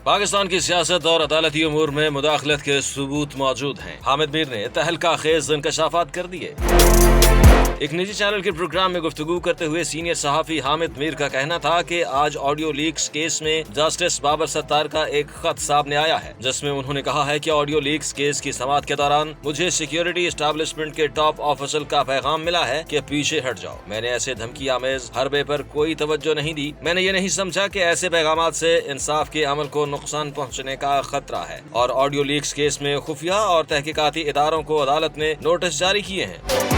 पाकिस्तान की सियासत और अदालती उमूर में मुदाखलत के सबूत मौजूद हैं। हामिद मीर ने तहलका खेज इंकशाफात कर दिए। एक निजी चैनल के प्रोग्राम में गुफ्तगू करते हुए सीनियर सहाफी हामिद मीर का कहना था कि आज ऑडियो लीक्स केस में जस्टिस बाबर सत्तार का एक खत सामने आया है, जिसमें उन्होंने कहा है कि ऑडियो लीक्स केस की समाअत के दौरान मुझे सिक्योरिटी एस्टेब्लिशमेंट के टॉप ऑफिसर का पैगाम मिला है कि पीछे हट जाओ। मैंने ऐसे धमकी आमेज हरबे पर कोई तवज्जो नहीं दी। मैंने ये नहीं समझा कि ऐसे पैगामात से इंसाफ के अमल को नुकसान पहुँचने का खतरा है और ऑडियो लीक्स केस में खुफिया और तहकीकाती इदारों को अदालत ने नोटिस जारी किए हैं।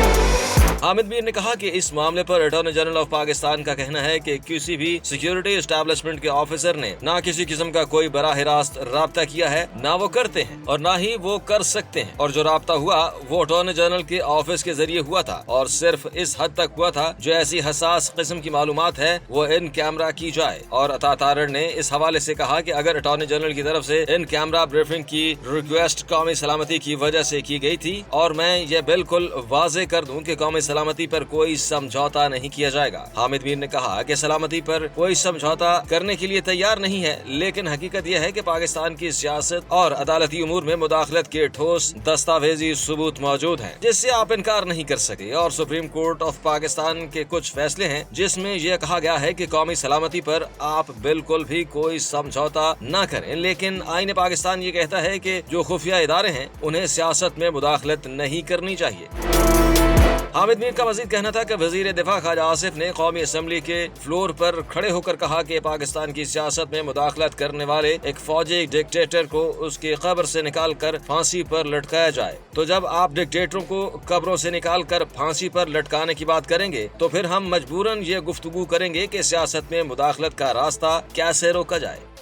हामिद मीर ने कहा कि इस मामले पर अटॉर्नी जनरल ऑफ पाकिस्तान का कहना है कि किसी भी सिक्योरिटी एस्टेब्लिशमेंट के ऑफिसर ने ना किसी किस्म का कोई बराह रास्त राब्ता किया है, ना वो करते हैं और ना ही वो कर सकते हैं, और जो राब्ता हुआ वो अटॉर्नी जनरल के ऑफिस के जरिए हुआ था और सिर्फ इस हद तक हुआ था जो ऐसी हसास किस्म की मालूमात है वो इन कैमरा की जाए। और अता तारड़ ने इस हवाले से कहा कि अगर अटॉर्नी जनरल की तरफ से इन कैमरा ब्रीफिंग की रिक्वेस्ट कौमी सलामती की वजह से की गई थी, और मैं ये बिल्कुल वाजे कर दूं कि कौमी सलामती पर कोई समझौता नहीं किया जाएगा। हामिद मीर ने कहा कि सलामती पर कोई समझौता करने के लिए तैयार नहीं है, लेकिन हकीकत यह है कि पाकिस्तान की सियासत और अदालती उमूर में मुदाखलत के ठोस दस्तावेजी सबूत मौजूद हैं, जिससे आप इनकार नहीं कर सके। और सुप्रीम कोर्ट ऑफ पाकिस्तान के कुछ फैसले हैं जिसमें यह कहा गया है कि कौमी सलामती पर आप बिल्कुल भी कोई समझौता न करें, लेकिन आईन पाकिस्तान ये कहता है कि जो खुफिया इदारे हैं उन्हें सियासत में मुदाखलत नहीं करनी चाहिए। हामिद मीर का मजीद कहना था कि वजीर दिफा ख्वाजा आसिफ ने कौमी असम्बली के फ्लोर पर खड़े होकर कहा कि पाकिस्तान की सियासत में मुदाखलत करने वाले एक फौजी डिक्टेटर को उसकी कब्र से निकाल कर फांसी पर लटकाया जाए। तो जब आप डिक्टेटरों को कब्रों से निकाल कर फांसी पर लटकाने की बात करेंगे तो फिर हम मजबूरन ये गुफ्तगू करेंगे कि सियासत में मुदाखलत का रास्ता कैसे रोका जाए।